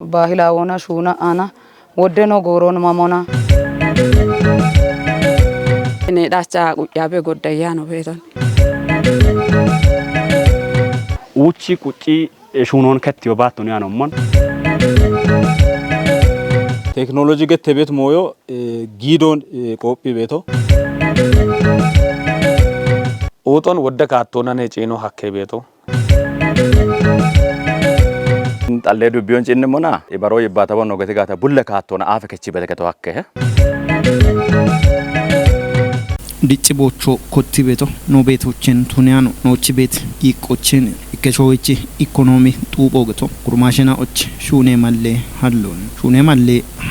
Bahilawona shuna ana woddeno goron mamona ne dacha yabe goddayano beton uchi kuchi shunon kettiyo battoni anomon teknoloji gettebet moyo gidon qophi beto uton wodda kattona ne cino hakke beto Alle dubbiyon cinne mona ibaro yibbata wonno gati gata bulle kattona afa kecci beleketo hakke Dicci boccio kotti beto no betochen tuniano nochi bet ikochen ikeshoichi economy tubo geto kurmashina och shune malle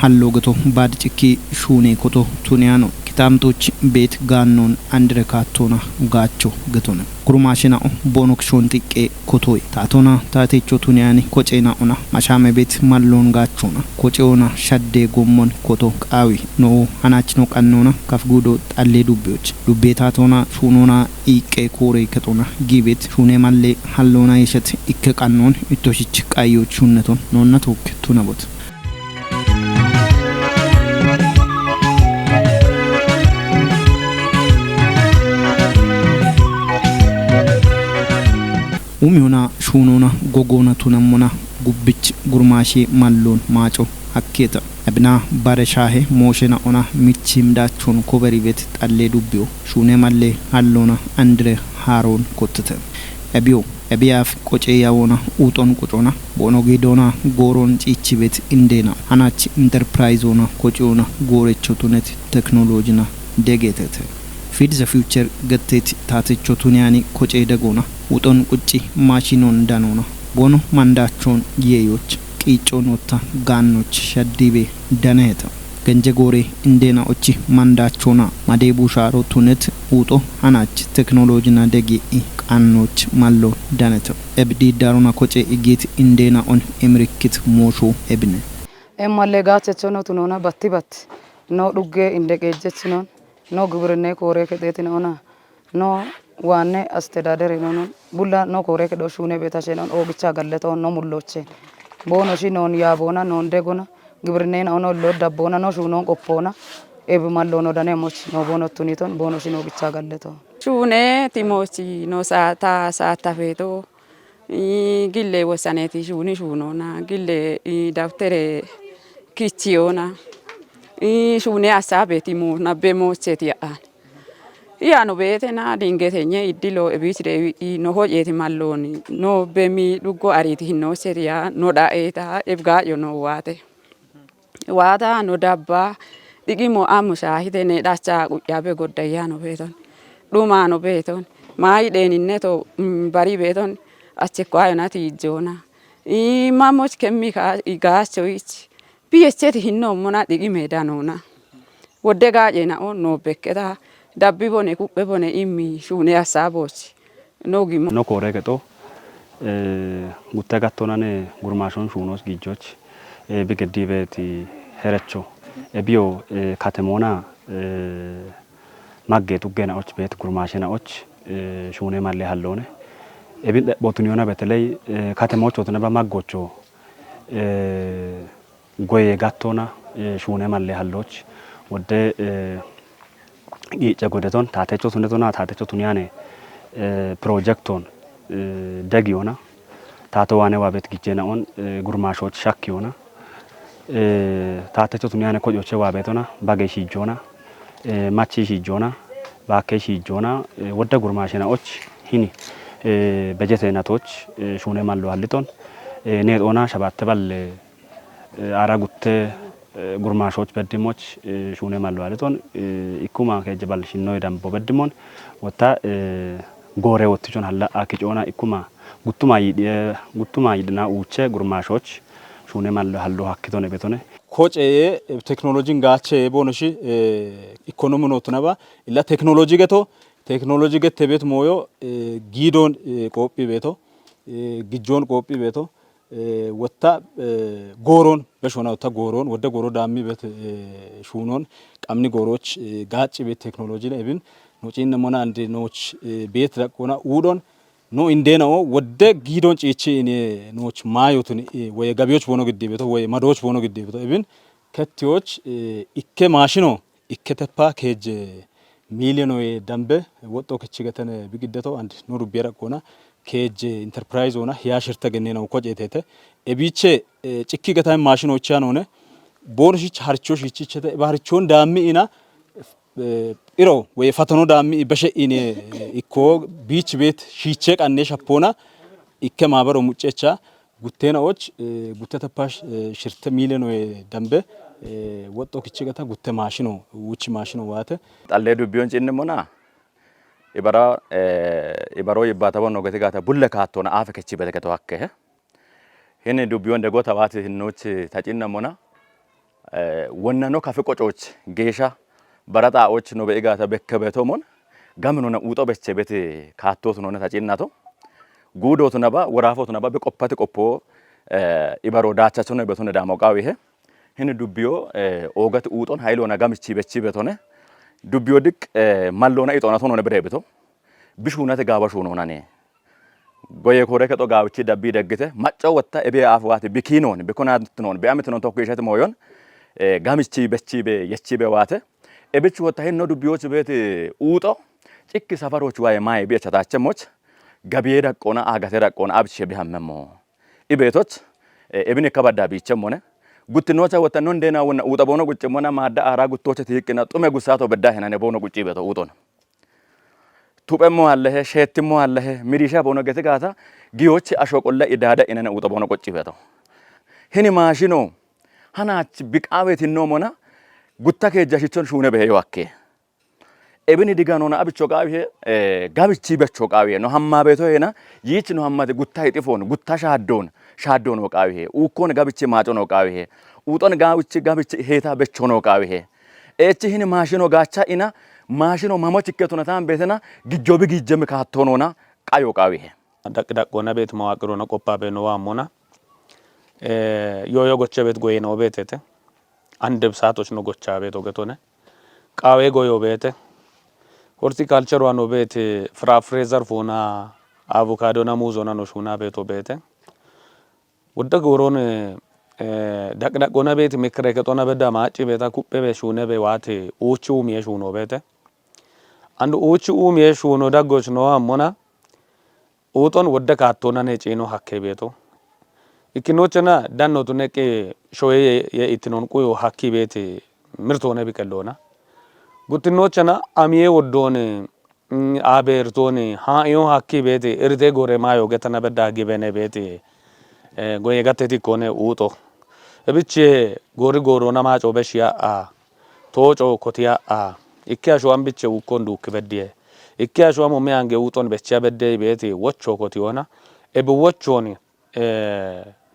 hallo geto badchiki shune koto tuniano kitamtoch bet gannon andre kattona gacho getona kurmashina bonok shontiqe kotoi tatona tatecho tuniani kochena ona mashame bet mallon gachona kocheona shadde gommon koto qawi no hanachno qannona kafgudo alle dubbetatona shunona iqe kore ketona gibet shune malle hallona yeshet ikke qannon itoshich qayo shunneton nonna tok tunabot Umiona shunona gogona tunamona gubbich gurmashi mallon macho hakketa abna bare shahe moshena ona michimda chon koberi bet alle dubbio shune malle hallona andre haron kottete ebiaf koche yawona uton kochona bono gidona goron chichibet indena hanach enterprise ona kochona gorechotunet technology na degetete feed the future gattet tatecho tuniani koche dagona uton kuchi machinon danona bono mandachon yeyoch qichonota gannoch shadibe daneta genje gore indena ochi mandachona madebu sharo tunet uto hanach technology na degi qannoch mallo daneta ebdi darona koche igit indena on emrikit mosho ebne emalle gachechono tunona battibat no dugge indegejechinon no gubrne kore kedetin ona no wanne astedadere non bulla no kore kedo shune betashenon ogicha galleto no mulloche bono shinon yabona non degona gibrne ono lo dabbona no shunon qoppona ebi mallono dane moch no bono tuniton bono shino gicha galleto shune timochi no saata feto gille wosaneti shunona gille daftere kichiona shune asabe timo nabbe mocheti ya no bete na dingetenye idilo ebichire no hojeti malloni no bemi dugo ariti no seria no daeta ebga yo no wata no dabba digimo amushahide ne dacha yabe goddayano beton duma no beton mai deninne to bari beton achekwa yonati jona mamoch kemika igacho ich piecheti hinno mona digime danona wodde gaje na no beketa dabbi bone kubbe bone immi shune asabochi nogimo no kore keto gutta gattonane gurmashon shunos gijoch bigedibeti herecho ebio katemona magge tugena och bet gurmashena och shune malle hallone ebin botuniona betelay katemocho tona maggocho goye gattona shune malle halloch wodde gicha godeton tatecho tunetona tatecho tuniane projecton dagiona tato wane wabet gijena on gurmashoch shakkiona tatecho tuniane kojoche wabetona bageshi jona machi jona bakeshi jona wodda gurmashena och hini bejetena toch shune mallo halliton ne ona shabatte balle ara gutte gurmashoch bedimoch shune mallo halliton ikuma kejbal shinno dambo bedimon wota gore wottijon halla akijona ikuma guttuma yidna uche gurmashoch shune mallo hallo hakkitone betone koche technology gache bonoshi economy notunaba illa technology gettebet moyo gidon qophi beto gijon qophi beto wata goron beshona wata goron wada goro dami bet shunon qamni goroch gachi bet technology lebin no cinna mona ande noch bet rakona udon ኖ እንደናው ወደ ጊዶን ጪቺ እኔ ኖች ማዩትን ወይ ገቢዎች ቦኖ ግዴ ቤቶ ወይ ማዶች ቦኖ ግዴ ቤቶ ኢብን ከቲዎች ኢከ ማሽኖ ኢከ ተፓ ከጅ ሚሊዮን ወይ ደንበ ወጦ ከችገተነ ቢግደቶ አንድ ኖሩ ቢራቆና ከጅ ኢንተርፕራይዝ ሆና ያሽርተ ገኔ ነው ኮጄቴተ ኤቢቼ ጭኪ ገታም ማሽኖች ያነውነ ቦንሺች harchosh hichichete harchon daami ina iro ወይ ፈተኖ ዳሚ በሸኢኔ ኢኮ ቢች ቤት ሺቼ ቀኔ ሸፖና ኢከ ማበሮ ሙጨቻ ጉቴናዎች ጉተተፓሽ ሽርተ ሚሊዮን ወይ ደንበ ወጦ ክቺ ገታ ጉተ ማሽኖ ውጭ ማሽኖ ዋተ ጣሌ ዱቢዮን ጭንሞና ኢበሮ ይባታቦ ነው ገተ ጋታ ቡለ ካቶና አፈ ከቺ በተከተው አከ ሄኔ ዱቢዮን ደጎ ተባት ህኖች ታጭነሞና ወነኖ ካፈቆጮች ጌሻ በራጣዎች ነው በእጋታ በከበቶሞን ጋምኖና ኡጦ በቸበት ካቶት ነው ታጭናቶ ጉዶት ነባ ወራፎት ነባ በቆፓት ቆፖ ኢበሮ ዳቻቸው ነው በቶነ ዳሞቃው ይሄ ህን ዱቢዮ ኦገት ኡጦን ሃይሎና ጋምቺ በቺ በቶነ ዱቢዮ ድቅ ማሎና ኢጦናቶ ነው በደብቶ ቢሹናተ ጋባሹ ነው ናኔ ጎየ ኮረ ከጦ ጋብቺ ዳቢ ደግተ ማጫው ወጣ እቤ አፍዋት ቢኪኖን ቢኮናት ነው በአመት ነው ተኮ ይሸት ሞዮን ጋምቺ በቺ በየቺ በዋተ እብቹ ወጣ ሄኖ ዱቢዮች ቤት ኡጦ ጭክ ሰፈሮች ዋይ ማይ ቤቻታቸሞች ገቢየ ደቆና አጋተ ደቆና አብቸ ቢሃመሞ ኢቤቶች እብን ከበዳ ቢቸም ሆነ ጉትኖቻ ወተኖ እንደና ወና ኡጣ ቦኖ ጉጭሞና ማዳ አራ ጉቶች ትይቅና ጡመ ጉሳቶ በዳ ሄናኔ ቦኖ ጉጭ ቤቶ ኡጦን ቱበሞ አለህ ሸትሞ አለህ ሚሪሻ ቦኖ ገተጋታ ጊዮች አሾቆለ ኢዳዳ ኢነነ ኡጣ ቦኖ ቆጭ ቤቶ ሄኒ ማሽኖ ሃናች ቢቃቤት ኖሞና ጉታ ከጃሽቾን ሹነ በሄ ዋኬ ኤብኒ ዲጋኖና አብቾ ቃዊ ጋብቺ በቾ ቃዊ ነው ሐማ ቤቶ ሄና ይች ነው ሐማ ጉታ ይጥፎን ጉታ ሻዶን ወቃዊ ኡኮን ጋብቺ ማጮ ነው ቃዊ ኡጦን ጋብቺ ሄታ በቾ ነው ቃዊ እቺህን ማሽኖ ጋቻ ኢና ማሽኖ ማሞች ከቶና ታም ቤተና ግጆብ ግጀም ካቶኖና ቃዮ ቃዊ ደቅደቆና ቤት መዋቅሮ ነው ቆፓ በኖ ዋሞና ዮዮ ጎቸ ቤት ጎይ ነው ቤተተ አንድ ብሳቶች ነው ጎቻ ቤት ወገቶነ ቃዌ ጎዮ ቤተ ሆርቲካልቸር ዋኖ ቤት ፍራፍሬ ዘርፎና አቮካዶና ሙዞና ነው ሹና ቤቶ ቤተ ወደ ጎሮን ደቅደቆና ቤት ምክረ ከጦና በዳ ማጪ ቤታ ኩጴ በሹነ በዋት ኡቹ ሚየሹ ነው ቤተ አንዱ ኡቹ ሚየሹ ነው ዳጎች ነው አሞና ኡጦን ወደ ካቶና ነጪ ነው ሀከ ቤቶ ኢኪኖችና ዳኖቱ ነቄ ሾዬ የኢትኖን ቁዮ ሀኪ ቤት ምርቶነ ቢቀሎና ጉትኖችና አሚዬ ወዶን አቤርቶን ሃዮ ሀኪ ቤት እርቴ ጎሬ ማዮ ገተና በዳ ጊበነ ቤት ጎየ ገተቲ ኮነ ኡጦ እብቼ ጎሪ ጎሮና ማጮ በሽያ ቶጮ ኮቲያ ኢኪያሾ አንብቼ ውኮንዱ ክበዲየ ኢኪያሾ አሞሜ አንገ ኡጦን በቻ በደ ቤት ወቾ ኮቲዮና እብወቾን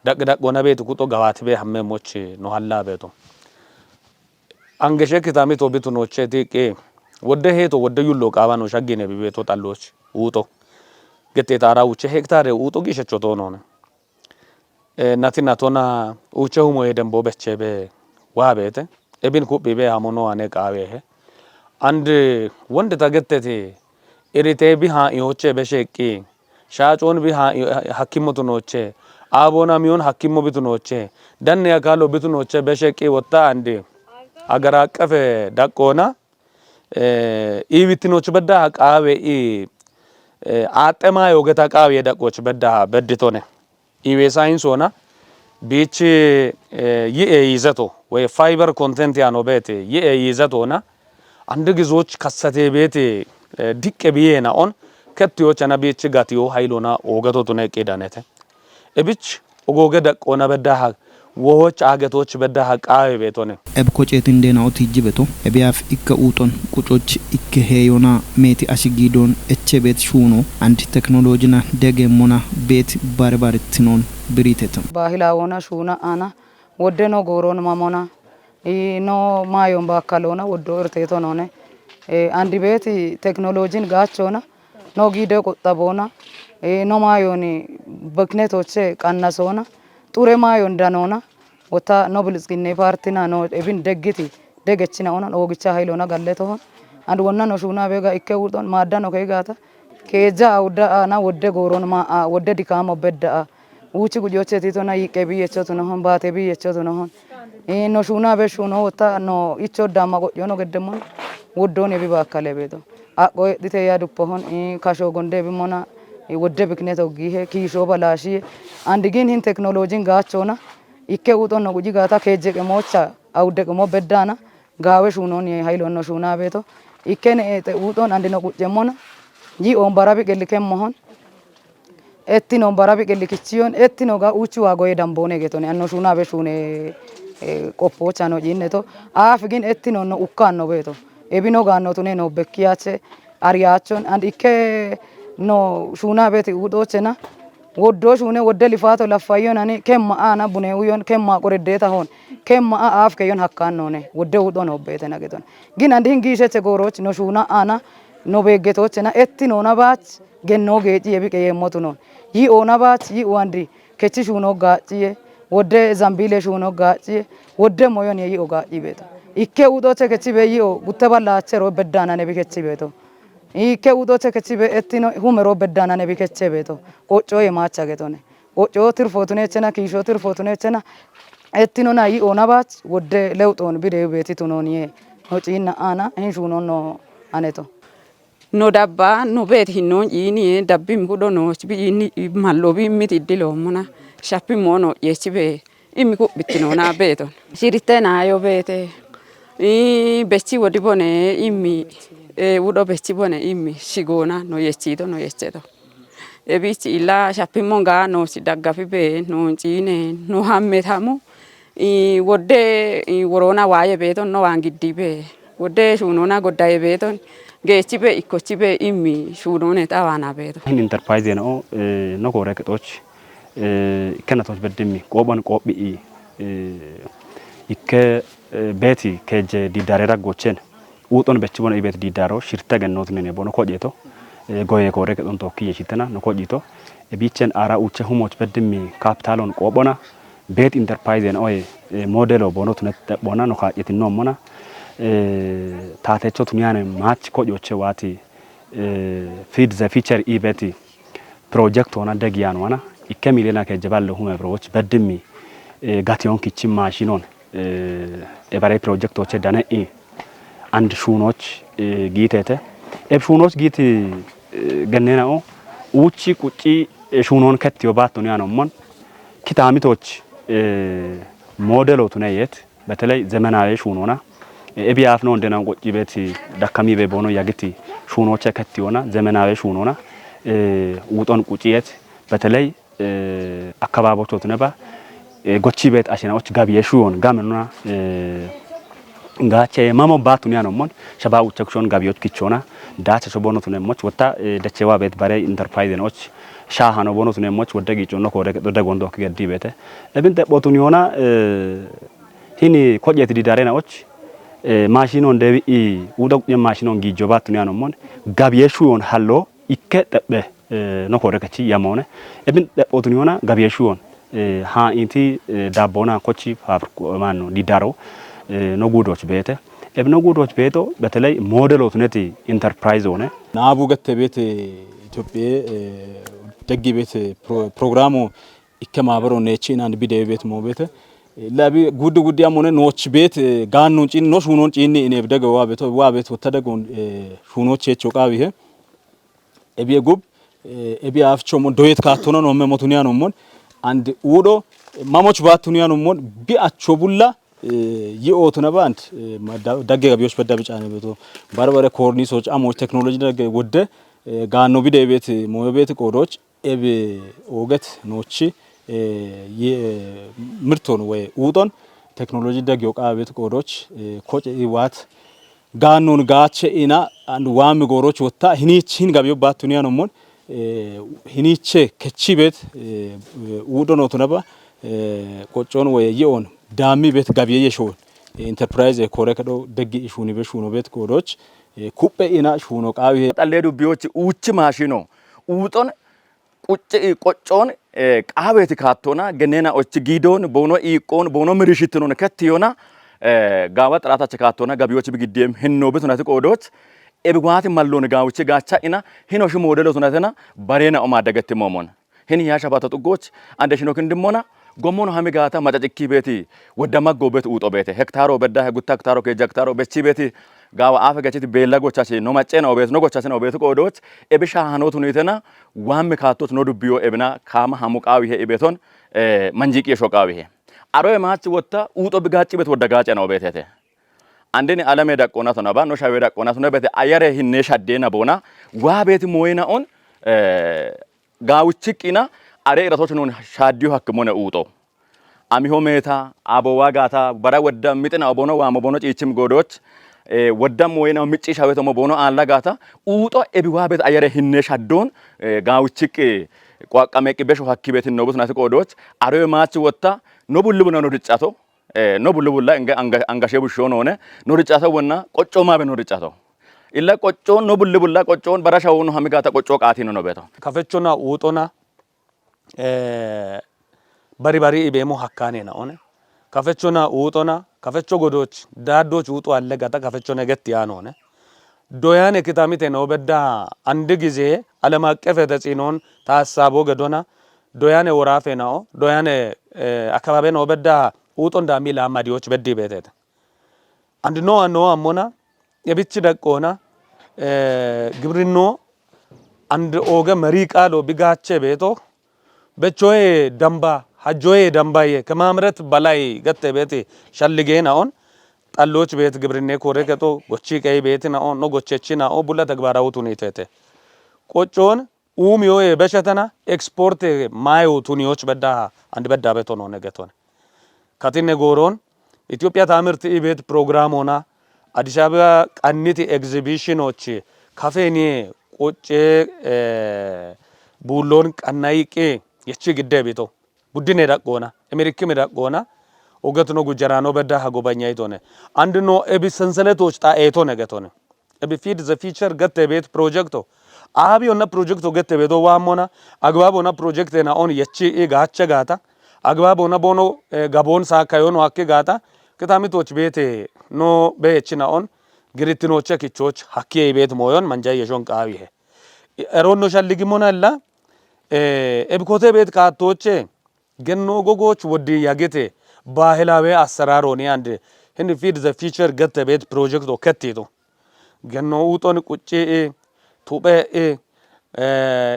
ደቅደቆና ቤት ቁጦ ጋዋት ቤ ሐመሞች ነው ሐላ ቤቶ አንገሸ ከታሚቶ ቤቱ ነው ቸቲቄ ወደ ሄቶ ወደ ዩሎ ቃባ ነው ሻገነ ቤቶ ጣሎች ኡጦ ገቴ ታራውቸ ሄክታር ኡጦ ጊሸቾቶ ነው ናቲና ቶና ኡቸሁ ሞየ ደምቦ በቸበ ዋቤተ እብን ኩብ ቤ አሞኖ አነ ቃቤ አንድ ወንድ ተገተቴ ኢሪቴ ቢሃ ይወቸ በሸቂ ሻጮን ቢሃ ሐኪሞቱ ነውቸ አቦና ሚሆን ሐኪሞ ቤቱ ነውቸ ደን ያካሎ ቤቱ ነውቸ በሸቂ ወጣ አንዴ አገር አቀፍ ዳቆና ኢቪትኖች በዳ ቃቤ አጠማ የወገታ ቃቤ ዳቆች በዳ በድቶነ ኢዌ ሳይንስ ሆና ቢች ይዘቶ ወይ ፋይበር ኮንቴንት ያኖ ቤት ይዘቶና አንድ ግዞች ከሰቴ ቤት ዲቅ ቢየና ኦን ከትዮች አና ቢች ጋቲዮ ሃይሎና ኦገቶ ቱነ ቀዳነተ እብች ኦጎገ ደቆና በዳሃ ወሆች አገቶች በዳሃ ቃቤ ቤቶነ ኤብኮቼት እንደናው ትጅበቶ ኤቢያፍ ኢከ ኡጦን ቁጮች ኢከ ሄዮና ሜቲ አሽጊዶን እቸ ቤት ሹኖ አንድ ቴክኖሎጂና ደገሞና ቤት ባርባርትኖን ብሪተተም ባህላውና ሹና አና ወደኖ ጎሮን ማሞና ኢኖ ማዮን ባካሎና ወዶ እርቴቶ ነውነ አንድ ቤት ቴክኖሎጂን ጋቾና ኖ ጊደ ቆጣቦና ኖ ማዮኒ በክኔቶቼ ቀናሶና ጡሬ ማዮ እንዳኖና ወታ ኖብልጽግኔ ፓርቲና ኖ ኤብን ደግቲ ደገችና ኦና ኦግቻ ሃይሎና ጋለቶ አንድ ወና ኖ ሹና ቤጋ ኢከ ውርዶን ማዳ ኖ ከይጋታ keja awda ana wodde goron ma wodde dikamo bedda uchi gujoche titona yike biyecho tuno hon bate biyecho tuno hon no shuna be shuno wota no icho dama godyono geddemon woddone bi bakale beto aqo dite ya duppo hon kasho gonde bi mona wodde bikneto gihe kisho balashi andigin hin technology gachona ikke uton no guji gata keje ke mocha awde ke mo beddana gawe shuno ni haylo no shuna beto ikkene te uton andino gujemona ji on barabi gelike mohon ettino barabi gelikichion ettino ga uchu wagoye dambone getone anno shuna be shune qoppo chano jinne to afigin ettino no ukkanno beto ebino ganno tune no bekkiyache ariyachon and ikke no shuna beti udochena woddo shune wodde lifato lafayon ani kemma ana bune uyon kemma qoredeta hon kemma af ke yon hakkanno ne wodde udon obete na geton gin andi hingishe goroch no shuna ana no begetochena ettino na bach genno geji ebi ke yemotuno yi ona bach yi wandri kechi shuno gachiye wodde zambile shuno gachiye wodde moyon yi ogachi beto ikke udoche kechi be yi o gutte ballache ro beddana ne bi kechi beto ikke udoche kechi be ettino humero beddana ne bi kechi beto qocho e macha getone qocho tirfotune chena kisho tirfotune chena ettino na yi ona bach wodde lewton bi de beti tunoni no chinna ana hin shuno no aneto no dabba no bet hinno yini dabbi mbudo no bi ni mallo bi miti dilo mona shappi mono yechibe imi ko bitino na beto sirite na yo bete bechi wodi bone imi wudo bechi bone imi shigona no yechido no yechedo e bichi ila shappi monga no si dagga fi be no chine no hamme tamu wodde worona waye beto no wangiddi be wodde shunona goddaye beto gechibe ikochibe imi shunone tawana beto hin enterprise no no gore ke toch kana toch bedimi qobon qobi ikke beti keje di darera gochen uton bechibon ibet di daro shirta gannot ne bono kojeto goye gore ke don tokki yeshitana no kojito e bichen ara uche humoch bedimi capitalon qobona bet enterprise no modelo bono tunet bona no kajeti no mona tatecho tunyane match kojoche wati feed the feature ibeti project ona degian wana ikke milena ke jaballo hume broch bedimi gation kitchen machinon e bare project oche dane and shunoch gitete e shunoch giti gannena o uchi kuchi shunon ketio batto nyano mon kitamitoch modelo tunayet betelay ዘመናዊ ሹኖና ኤቢአፍ ነው እንደና ቆጪ ቤት ዳካሚ በቦኖ ያግቲ ሹኖቸ ከቲዮና ዘመናዊ ሹኖና ውጦን ቁጪየት በተለይ አካባቢዎቹ ተነባ ጎቺ ቤት አሽናዎች ጋቢ የሹዮን ጋመና ጋቸ ማሞ ባቱን ያኖ ሞን ሸባው ቸክሾን ጋቢዎች ኪቾና ዳቸ ሶቦኖቱ ነሞች ወታ ደቸዋ ቤት ባሬ ኢንተርፕራይዝ ነዎች ሻሃ ነው ቦኖቱ ነሞች ወደ ጊጮ ነው ወደ ጎንዶ ከገዲ ቤተ ለብን ተቦቱን ይሆና ሂኒ ኮጀት ዲዳሬናዎች ማሽኖን ደቢ ውደቅ የማሽኖን ጊጆባት ነው ያኖሞን ጋቢየሹዮን ሃሎ ይከጠበ ነው ኮረከቺ ያማውነ ለብን ተቦቱን ይሆና ጋቢየሹዮን ሃ ኢንቲ ዳቦና ኮቺ ፋብሪኮ ማን ነው ዲዳሮ no gudoch bete ebno gudoch beto betelay modelot neti enterprise one naabu gatte bete ኢትዮጵያ ደግ ቤት ፕሮግራሙ ይከማበሮ ነቺና አንድ ቢደ ቤት ሞ ቤተ ለቢ ጉድ ጉድ ያሞነ ኖች ቤት ጋኑ ጪን ኖሽ ሁኖን ጪኒ እኔ በደገ ዋ ቤት ወተደጎን ሁኖች የቾቃ ቢሄ እቢ ጉብ እቢ አፍቾ ሞ ዶየት ካቶነ ነው መሞቱኒያ ነው ሞን አንድ ውዶ ማሞች ባቱኒያ ነው ሞን ቢአቾ ቡላ ይኦቱ ነባንት ዳገ ጋቢዎች በዳብጫ ነው ቤቶ ባርባረ ኮርኒሶች አሞች ቴክኖሎጂ ዳገ ወደ ጋኖ ቢደ ቤት ሞ ቤት ቆዶች ኤብ ኦገት ኖቺ ምርቶን ወይ ውጦን ቴክኖሎጂ ዳገ ወቃ ቤት ቆዶች ኮጭ ይዋት ጋኖን ጋቸ ኢና አንድ ዋም ጎሮች ወታ ሂኒቺን ጋቢዮ ባቱኒያ ነው ሞን ሂኒቼ ከቺ ቤት ውዶ ነው ተነባ ቆጮን ወይ ይኦን ዳሚ ቤት ጋቢየ የሾን ኢንተርፕራይዝ ኮረከዶ ደግ ኢሹኒ በሹኖ ቤት ቆዶች ኩጴ ኢና ሹኖ ቃዊ ጠሌዱ ቢዎች ኡች ማሽኖ ኡጦን ቁጭ ቆጮን ቃቤት ካቶና ገነና ኦች ጊዶን ቦኖ ኢቆን ቦኖ ምርሽትኖን ከትዮና ጋባ ጥራታች ካቶና ጋቢዎች ቢግዲም ህኖ ቤት ነው ቆዶች ebigwaati malloon gaawuchi gaacha ina hino shi modelo tunatena bareena oma dagatti momon hin ya shabata tugoch ande shino kindimona gomono hami gaata macacikki beeti wodama gobet uto beete hektaro bedda gutta hektaro ke hektaro bechi beeti gaawa afa gachiti beella gochachi no macena obet no gochachina obet qodoch ebisha hanotu nitena wamme kaatot no dubbiyo ebina kama hamuqawi he ebeton manjiqi shoqawi he aroy maach wotta uto bigachi bet wodda gaacena obetete andeni alame daqona tona ba no shawe daqona tona bete ayare hinne shaddena bona wa beti moyna on gaawuchiqina are irasoch non shaddiyo hakkimone uto ami hometa abo wagata bara wadda mitena obono wa mobono ciichim godoch wadda moyna micci shawe to mobono alla gata uto ebi wa bet ayare hinne shaddon gaawuchiqi qaqame qibesho hakkibet no butna godoch are maach wotta no bulubuna no dicato no bulubulla angashe bushonone no dicato wonna qoccoo ma be no dicato illa qoccoo no bulubulla qoccoo barashaw no hamigata qoccoo qaati no beto kafechona utona bari bari ibemo hakkane na one kafechona utona kafecho godoch daddoch uto alle gata kafechona getti anone doyane kitamite no bedda andi gize alama qefe tecinon taasabo gedona doyane worafe nao doyane akababe no bedda uton da mila madioch beddi betete and no amona yebichi daqona gibrino and oga mari qalo bigache beto bechoy damba hajoy dambaye kemamret balay gette beti shallige naon talloch bet gibrine kore keto gochi kay bet naon no gochechi nao bulla tagbarawtu nitete qochon umiyo beshatana export mayo tunioch bedda and bedda beto no negeton katine goron ኢትዮጵያ ታምርት ኢቤት ፕሮግራም ሆና አዲስ አበባ ቀኒት ኤግዚቢሽኖች ካፌኒ ቆጬ ቡሎን ቀናይቄ የቺ ግደ ቤቶ ቡድኔ ዳቆና አሜሪካም ዳቆና ኦገት ነው ጉጀራኖ በዳ ሀጎባኛይቶነ አንድ ነው ኤቢ ሰንሰለቶች ጣኤቶ ነገቶነ ኤቢ ፊድ ዘ ፊቸር ገተ ቤት ፕሮጀክቶ አቢዮና ፕሮጀክቶ ገተ ቤቶ ዋሞና አግባቦና ፕሮጀክት ና ኦን የቺ ጋቸ ጋታ አግባቦና ቦኖ ጋቦን ሳካዮን ዋኬ ጋታ ከታሚቶች ቤቴ ኖ በየችና ኦን ግሪትኖቸ ኪቾች ሀኪ ቤት ሞዮን መንጃ የሾን ቃዊ ሄ ኤሮኖ ሻልጊሞናላ ኤብኮቴ ቤት ካቶቼ ገኖ ጎጎች ወዲ ያጌቴ ባህላዊ አሰራሮኒ አንድ ህን ፊድ ዘ ፊቸር ገተ ቤት ፕሮጀክቶ ከቲቶ ገኖ ውጦን ቁጪ ቱበ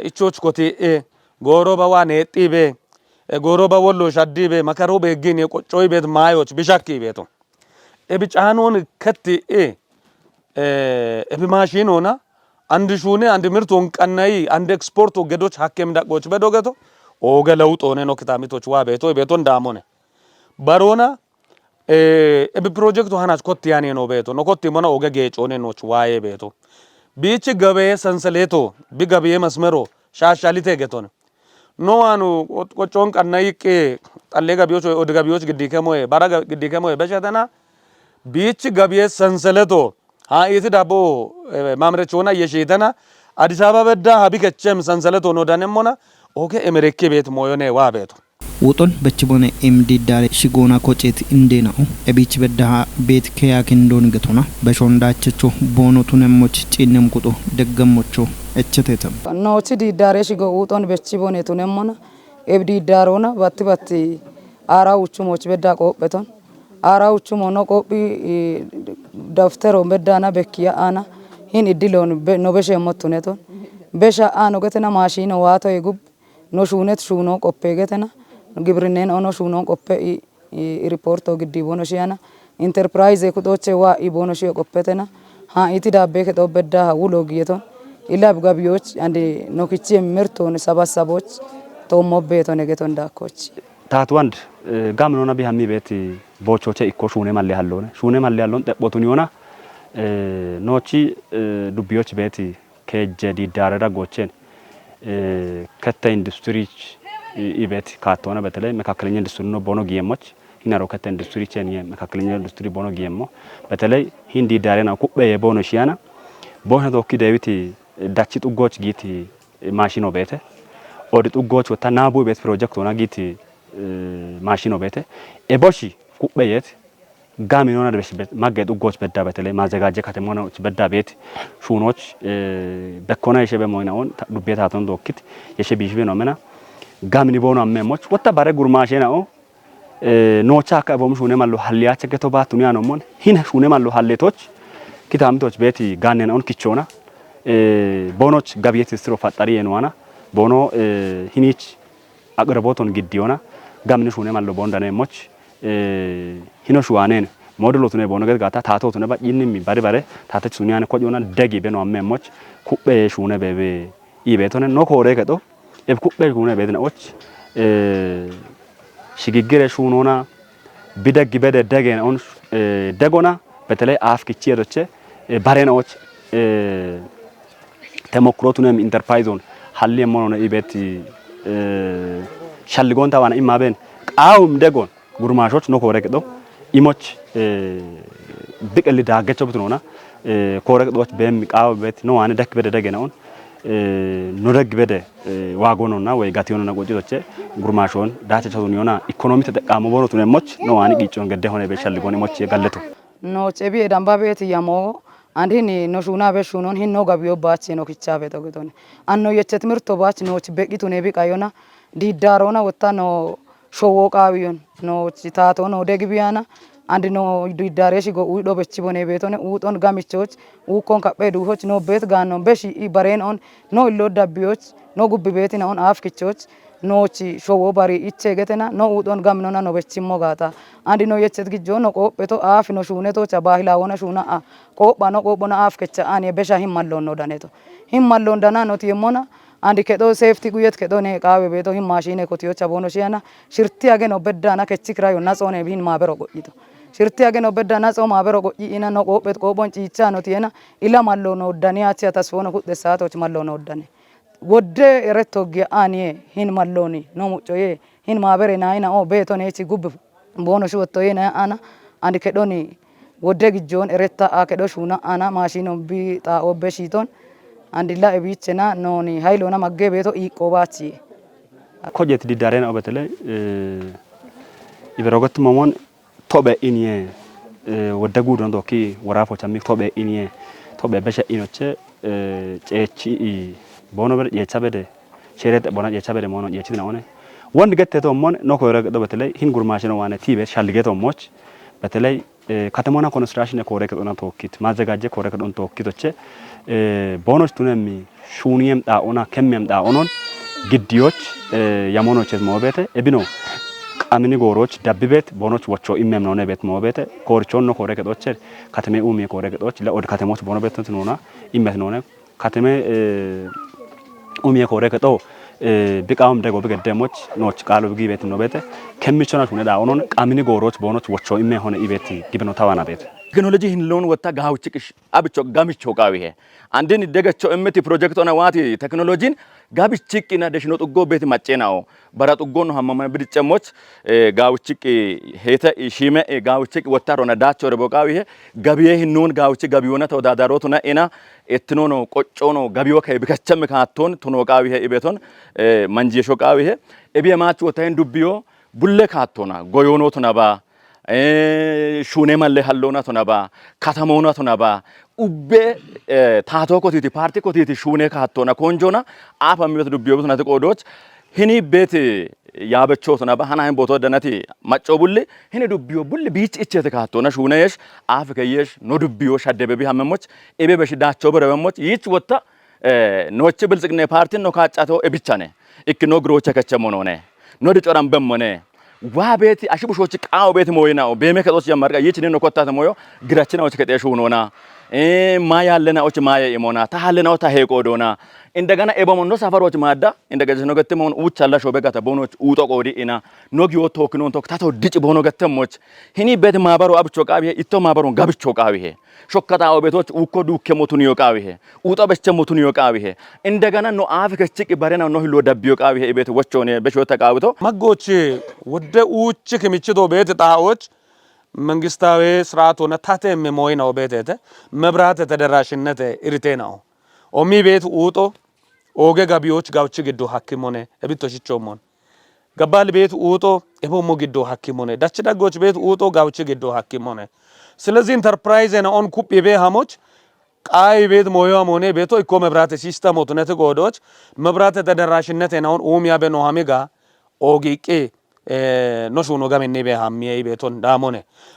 ኢቾች ኮቴ ጎሮ በዋኔ ጢቤ ጎሮ በወሎ ሻዲቤ መከሮ በግን የቆጮይ ቤት ማዮች ቢሻኪ ቤቶ ኤብጫኖን ከቲ ኤብ ማሽን ሆና አንድ ሹኔ አንድ ምርቶን ቀናይ አንድ ኤክስፖርት ገዶች ሀከም ዳቆች በዶገቶ ኦገ ለውጥ ሆነ ነው ከታሚቶች ዋ ቤቶ ቤቶ እንዳሞነ ባሮና ኤብ ፕሮጀክቱ ሃናች ኮት ያኔ ነው ቤቶ ነው ኮት ሞና ኦገ ጌጭ ሆነ ኖች ዋዬ ቤቶ ቢች ገበየ ሰንሰሌቶ ቢገበየ መስመሮ ሻሻሊቴ ገቶነ ኖ አኑ ቆጮን ቀናይቄ ጠሌ ገቢዎች ወደ ገቢዎች ግዲ ከሞይ ባራ ግዲ ከሞይ በሸተና ቢች ገበየ ሰንሰሌቶ ሃኢት ዳቦ ማምረቾና የሸተና አዲስ አበባ በዳ ሀቢከቸም ሰንሰሌቶ ነው ዳነሞና ኦኬ ኤሜሬኬ ቤት ሞዮኔ ዋ ቤቶ ውጦን በችቦነ ኤምዲ ዳሬ ሽጎና ኮቼት እንዴናው እቢች በዳ ቤት ከያክ እንደሆነ ገቶና በሾንዳቸቾ ቦኖቱነሞች ጪነም ቁጦ ደገሞቾ እቸቴተም ኖቺ ዲዳሬ ሽጎ ውጦን በችቦነ ቱነሞና ኤብዲ ዳሮና ባቲ አራውቹሞች በዳ ቆበቶን አራውቹሞ ነው ቆቢ ደፍተሮ በዳና በኪያ አና ሂን ኢዲሎን ኖበሸ ሞቱነቶን በሻ አኖ ገተና ማሽኖ ዋቶ ይጉብ ኖ ሹነት ሹኖ ቆፔ ገተና ግብርኔን ኦኖ ሹኖ ቆፔ ሪፖርቶ ግዲ ቦኖ ሺያና ኢንተርፕራይዝ ኩዶቼ ዋ ኢቦኖ ሺዮ ቆፔተና ሃ ኢቲ ዳቤ ከጦበዳ ውሎ ግየቶን ኢላብ ጋቢዎች አንዴ ኖክቺ ምርቶን ሰባሳቦች ቶሞቤቶ ነገቶን ዳኮች ታትዋንድ ጋምኖና ቢሃሚ ቤት ቦቾቼ ኢኮ ሹኔ ማለ ያለውን ጠቦቱን ይሆና ኖቺ ዱቢዎች ቤት ከጀዲ ዳረዳ ጎቼን ከተ ኢንዱስትሪ ኢቤት ካቶና በተለይ መካከለኛ ኢንዱስትሪ ነው ቦኖ ጊየሞች ሂናሮ ከተ ኢንዱስትሪ ቼን መካከለኛ ኢንዱስትሪ ቦኖ ጊየሞ በተለይ ሂንዲ ዳሬና ኩበ የቦኖ ሺያና ቦኖ ዶኪ ዴቪት ዳቺ ጡጎች ጊቲ ማሽኖ ቤተ ኦዲ ጡጎች ወታ ናቡ ቤት ፕሮጀክት ሆና ጊቲ ማሽኖ ቤተ ኤቦሺ ኩበየት ጋሚኖና ደበሽበት ማገጥ ኡጎች በዳ በተለይ ማዘጋጀ ከተማኖች በዳ ቤት ሹኖች በኮና የሸበ ሞይናውን ዱቤታቶን ዶክት የሸቢሽበ ነው መና ጋሚኒ ቦኖ አመሞች ወጣ ባረ ጉርማሼ ነው ኖቻ አካቦም ሹኔ ማሉ ሐሊያቸ ገቶባቱኒያ ነው ሞን ሂን ሹኔ ማሉ ሐሌቶች ኪታምቶች ቤት ጋነናውን ኪቾና ቦኖች ጋቢየት ስትሮ ፈጣሪ የነዋና ቦኖ ሂኒች አቅርቦቶን ግዲዮና ጋሚኒ ሹኔ ማሉ ቦንዳኔ ሞች ሂኖ ሹዋኔን ሞዴሎቱ ነው ቦኖ ገጋታ ታቶቱ ነው ባይንም ባሪ ባሪ ታተች ሱኒያን ኮጆና ደጊ በኖ አመሞች ኩበ ሹኔ በበ ይቤቶነ ኖ ኮሬ ከጦ ኩበ ሹኔ ቤትናዎች ሽግግር ሹኖና ቢደግ በደ ደገናውን ደጎና በተለይ አፍክቺ የዶቼ ባሬናዎች ተሞክሮቱንም ኢንተርፕራይዞን ሐሊ የሞኖ ኢቤት ሻልጎን ታዋና ኢማበን ቃውም ደጎን ጉርማሾች ነው ኮረቅዶ ኢሞች ብቅል ዳገቸው ብትኖና ኮረቅዶች በሚቃው ቤት ነው አነ ደክ በደ ደገናውን ነው ደግ በደ ዋጎኖና ወይ ጋቲዮና ቆጭቶች ጉርማሾን ዳቸቸውን ዮና ኢኮኖሚ ተጠቃሙ ቦኖቱ ነሞች ነው አነ ቂጮን ገደ ሆነ በሻልጎን ኢሞች የጋለቱ ነው ጨቢ ዳምባ ቤት ያሞ አንዲን ነው ሹና በሹኖን ሂን ነው ጋቢዮ ባች ነው ኪቻ ቤት ወገቶን አንኖ የቸ ትምርቶ ባች ነው በቂቱ ነው ቢቃዮና ዲዳሮና ወጣ ነው ሾወቃዊዮን ነው ቺታቶ ነው ደግቢያና አንድ ነው ዲዳሬሽ ጎ ኡዶ በቺ ቦኔ ቤቶነ ኡጦን ጋሚቾች ኡኮን ካጴዱሆች ነው ቤት ጋር ነው በሺ ባሬን ኦን ነው ሎ ዳቢዮች ነው ጉብ ቤት ነው አፍኪቾች ኖቺ ሾዎ ባሪ ኢቼ ገተና ነው ኡጦን ጋምኖና ነው በቺሞ ጋታ አንድ ነው የቸት ግጆ ነው ቆጴቶ አፍ ነው ሹኔቶ ቻባሂላ ወና ሹና ቆጳ ነው ቆጶና አፍከቻ አኔ በሻ ሂማሎ ነው ዳኔቶ ሂማሎ እንዳና ነው ትየሞና አንድ ከዶ ሴፍቲ ጉየት ከዶ ነ ቃዌ ቤቶ ሂም ማሽኔ ኮቲዮቻ ቦኖ ሲያና ሽርቲ ያገ ነው በዳና ከቺ ክራዮ ናጾነ ቢን ማበሮ ቆይቶ ሽርቲ ያገ ነው በዳና ጾ ማበሮ ቆይና ነው ቆጴት ቆቦን ጪቻ ነው ትየና ኢላ ማሎ ነው ዳኒያቻ ተስፎነ ኩደ ሰዓቶች ማሎ ነው ዳኔ ወደ ረቶጊ አኔ ሂን ማሎኒ ነው ሙጮዬ ሂን ማበሬ ናይና ኦ ቤቶ ነቺ ጉብ ቦኖ ሽወቶዬ ና አና አንድ ከዶኒ ወደ ግጆን ረታ አከዶ ሹና አና ማሽኖ ቢ ጣኦ በሺቶን አንድላ እቢቸና ኖኒ ሃይሎና ማገ ቤቶ ኢቆባቺ ኮጀት ዲዳሬና በተለይ ይበሮገት መሞን ቶበ ኢኒየ ወደጉ ዶንዶኪ ወራፎቻ ሚ ቶበ ኢኒየ ቶበ በሸ ኢኖቼ ጨቺ ቦኖ በር የቻበደ ሸሬት ቦና የቻበደ ሞኖ የቺና ሆነ ወንድ ገተቶ ሞን ኖ ኮረገዶ በተለይ ሂን ጉርማሽ ነው ዋነ ቲቤ ሻልገቶ ሞች በተለይ ከተማና ኮንስትራክሽን ኮረገዶና ቶኪት ማዘጋጀ ኮረገዶን ቶኪቶቼ ቦኖች ቱነሚ ሹኒየም ጣኦና ከሚየም ጣኦኖን ግዲዮች ያሞኖችት ሞቤተ እብኖ ቃሚኒ ጎሮች ዳብቤት ቦኖች ወቾ ኢመም ነው ነቤት ሞቤተ ኮርቾን ነው ኮረገዶች ከተሜ ኡሚ ኮረገዶች ለኦድ ከተሞች ቦኖ ቤት ነውና ኢመት ነው ከተሜ ኡሚ ኮረገዶ ቢቃውም ደጎ በገደሞች ኖች ቃሉ ቢጊ ቤት ነው ቤተ ከሚቾናች ነው ዳኦኖን ቃሚኒ ጎሮች ቦኖች ወቾ ኢመ ሆነ ኢቤት ግብኖ ታዋና ቤት ቴክኖሎጂ ህንሎን ወጣ ጋውጭቅሽ አብቾ ጋሚቾ ቃዊሄ አንድን ደገቾ እምቲ ፕሮጀክት ኦና ዋቲ ቴክኖሎጂን ጋብቺቅና ደሽኖ ጥጎ ቤት ማጨናው በራጥጎ ነው ሀማማ ብድጨሞች ጋውጭቅ ሄተ ሺመ ጋውጭቅ ወታሮና ዳቾ ረቦ ቃዊሄ ጋቢዬ ህኖን ጋውጭ ጋቢዮና ተወዳዳሮቱና ኤና እትኖ ነው ቆጮ ነው ጋቢዮ ከብከቸም ካቶን ቱኖ ቃዊሄ ኢቤቶን መንጂሾ ቃዊሄ እቢየማቹ ወታይን ዱቢዮ ቡለ ካቶና ጎዮኖቱና ባ ሹኔ ማለ ሀሎና ቶናባ ከተሞና ቶናባ ኡቤ ታቶ ኮቲቲ ፓርቲ ኮቲቲ ሹኔ ካቶና ኮንጆና አፋ ሚበት ዱቢዮ ቶና ተቆዶች ሂኒ ቤት ያበቾ ቶናባ ሃናን ቦቶ ደነቲ ማጮ ቡል ሂኒ ዱቢዮ ቡል ቢጭ እቸተ ካቶና ሹኔሽ አፍ ከየሽ ኖ ዱቢዮ ሻደበቢ ሀመሞች ኤቤ በሽዳቾ በረበሞች ይች ወጣ ኖች ብልጽግና ፓርቲ ነው ካጫቶ እብቻ ነ እክኖ ግሮቸ ከቸሞ ነው ነ ኖ ድጮራም በመነ ዋቤት አሽቡሾች ቃው ቤት ሞይናው በመከቶች ጀመርጋ ይችኔ ነው ኮታተ ሞዮ ግራችናዎች ከጤሹ ሆኖና ማያለናዎች ማየ ኢሞና ታሃለናው ታሄቆዶና እንደገና ኤቦሞንዶ ሰፈሮች ማዳ እንደገዘ ነው ገተሞን ውቻላ ሾበጋታ ቦኖች ውጦ ቆዲ ኢና ኖጊዮ ቶክኖን ቶክታቶ ድጭ ቦኖ ገተሞች ሂኒ ቤት ማበሩ አብቾ ቃቢሄ ኢቶ ማበሩን ጋብቾ ቃቢሄ ሾከታው ቤቶች ውኮ ዱከ ሞቱን ይቃቢሄ ውጦ በቸ ሞቱን ይቃቢሄ እንደገና ነው አፍ ከጭቅ ባረና ነው ሂሎ ዳቢዮ ቃቢሄ ቤት ወቾኔ በሾ ተቃውቶ መጎች ወደ ውጭ ከሚችዶ ቤት ጣዎች መንግስታዊ ስርዓት ሆነ ታተም ሞይ ነው ቤቴተ መብራት ተደራሽነት ኢሪቴ ነው ኦሚ ቤት ውጦ ኦገ ጋቢዎች ጋውች ግዱ ሐኪም ሆነ እብቶሽቾሞን ገባል ቤት ውጦ ኤቦሞ ግዶ ሐኪሞነ ዳች ዳጎች ቤት ውጦ ጋውች ግዶ ሐኪሞነ ስለዚህ ኢንተርፕራይዝ እና ኦን ኩፕ ይቤ ሐሞች ቃይ ቤት ሞያ ሞኔ ቤቶ ኢኮ መብራት ሲስተም ወጥነት ጎዶች መብራት ተደራሽነት እና ኦን ኦሚያ በኖሃሜጋ ኦጊቄ ኖሹኖ ጋመኔ ቤ ሐሚይ ቤቶን ዳሞነ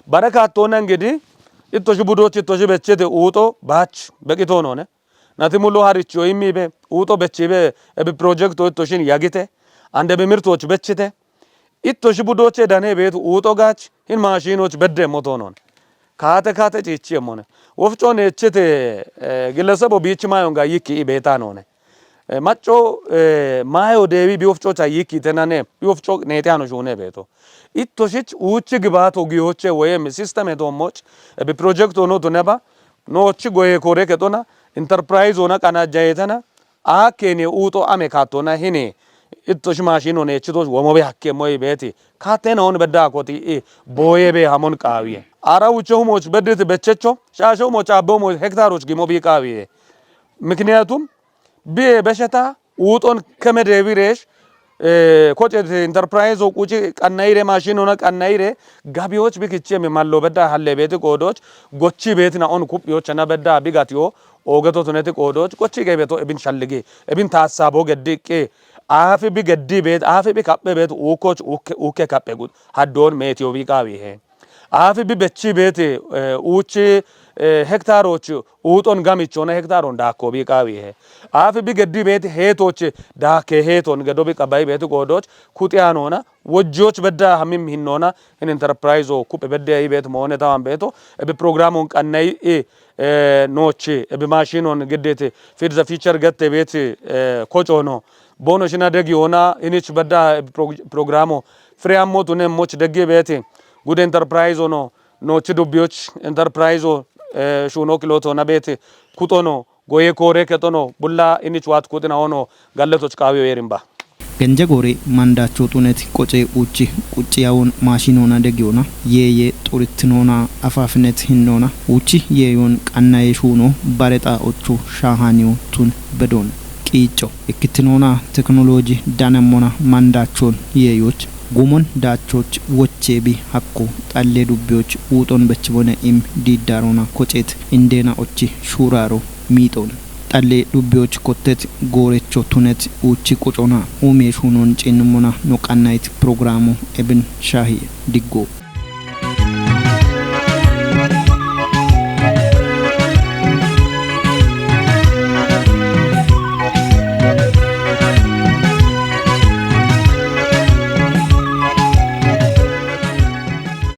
በረካቶና እንግዲህ ኢቶሽ ቡዶች ኢቶሽ በቸደ ውጦ ባች በቂቶ ነውነ ናቲሙሎ ሀሪቾ ይሚበ ውጦ በቸበ እብ ፕሮጀክት ኢቶሽን ያጊተ አንደ በምርቶች በችተ ኢቶሽ ቡዶች ዳኔ ቤት ውጦ ጋች ይን ማሽኖች በደ ሞቶ ነው ካተ ጭቺ የሞነ ወፍጮን እችት ግለሰቦ ቢች ማዮን ጋር ይኪ ቤታ ነውነ ማጮ ማዮ ዴቢ ቢወፍጮቻ ይኪ ተናነ ቢወፍጮ ኔቲያ ነው ጆነ ቤቶ ኢቶሽች ውጭ ግባቶ ጊዮቼ ወይም ሲስተም ዶሞች በፕሮጀክት ሆኖ ተነባ ኖች ጎዬ ኮሬ ከቶና ኢንተርፕራይዝ ሆና ቀናጃየተና አኬኔ ውጦ አሜካቶና ሂኔ ኢቶሽ ማሽን ሆነ እችቶሽ ወሞቤ ሐኬ ሞይ ቤቲ ካቴና ሆነ በዳ ኮቲ ቦዬቤ ሐሞን ቃዊየ አራውቸው ሞች በደት በቸቾ ሻሾ ሞች አቦ ሞች ሄክታሮች ጊሞቢ ቃዊየ ምክንያቱም በሸታ ውጦን ከመደቢሬሽ ኮጨት ኢንተርፕራይዝ ቁጪ ቀናይሬ ማሽን ሆነ ቀናይሬ ጋቢዎች ቢክቼም ማሎ በዳ ሐለ ቤት ቆዶች ጎቺ ቤትና ኦን ኩፕዮችና በዳ ቢጋቲዮ ኦገቶ ተነተ ቆዶች ጎቺ ገቤቶ እብን ሸልጌ እብን ታሳቦ ገድቄ አፍ ቢገዲ ቤት አፍ ቢካበ ቤት ኡኮች ኡኬ ካበጉት ሀዶን ሜቲዮ ቢቃዊ ይሄ አፍ ቢበቺ ቤት ኡቺ ሄክታሮች ውጦን ጋሚቾና ሄክታሮን ዳኮ ቢቃዊ ይሄ አፍ ቢገዲ ቤት ሄቶች ዳከ ሄቶን ገዶ ቢቀባይ ቤት ጎዶች ኩጢያኖና ወጆች በዳ ሐሚም ሂኖና ኢን ኢንተርፕራይዞ ኩፕ በዳ ቤት ሞነ ታን ቤቶ በፕሮግራሙን ቀናይ ኖች በማሽኖን ግዴት ፊድ ዘ ፊቸር ገተ ቤት ኮጮኖ ቦኖሽና ደግ ዮና ኢኒች በዳ ፕሮግራሙ ፍሬያሞ ቱነ ሞች ደግ ቤት ጉድ ኢንተርፕራይዞ ኖ ኖች ዱቢዮች ኢንተርፕራይዞ ሹኖ ኪሎቶና ቤት ኩጦኖ ጎዬ ኮሬ ከጦኖ ቡላ ኢኒች ዋት ኩጥና ሆኖ ጋለቶች ቃዊዮ የሪምባ ገንጀ ጎሬ ማንዳቾ ጡነት ቆጬ ኡቺ ቁጭያውን ማሽኖና ደጊዮና የየ ጡርትኖና አፋፍነት ሂኖና ኡቺ የዮን ቀናዬ ሹኖ ባረጣ ኦቹ ሻሃኒው ቱን በዶን ቂጮ እክትኖና ቴክኖሎጂ ዳነሞና ማንዳቾን የዮች ጉሞን ዳቾች ወቼቢ ሐቆ ጣሌ ዱቢዮች ውጦን በችቦነ ኢም ዲዳሮና ኮጬት እንዴና ኦቺ ሹራሮ ሚጦን ጣሌ ዱቢዮች ኮቴት ጎሬቾ ቱነት ኡቺ ቁጮና ኡሜ ሹኖን ጭንሞና ኖቃናይት ፕሮግራሙ እብን ሻሂ ዲጎ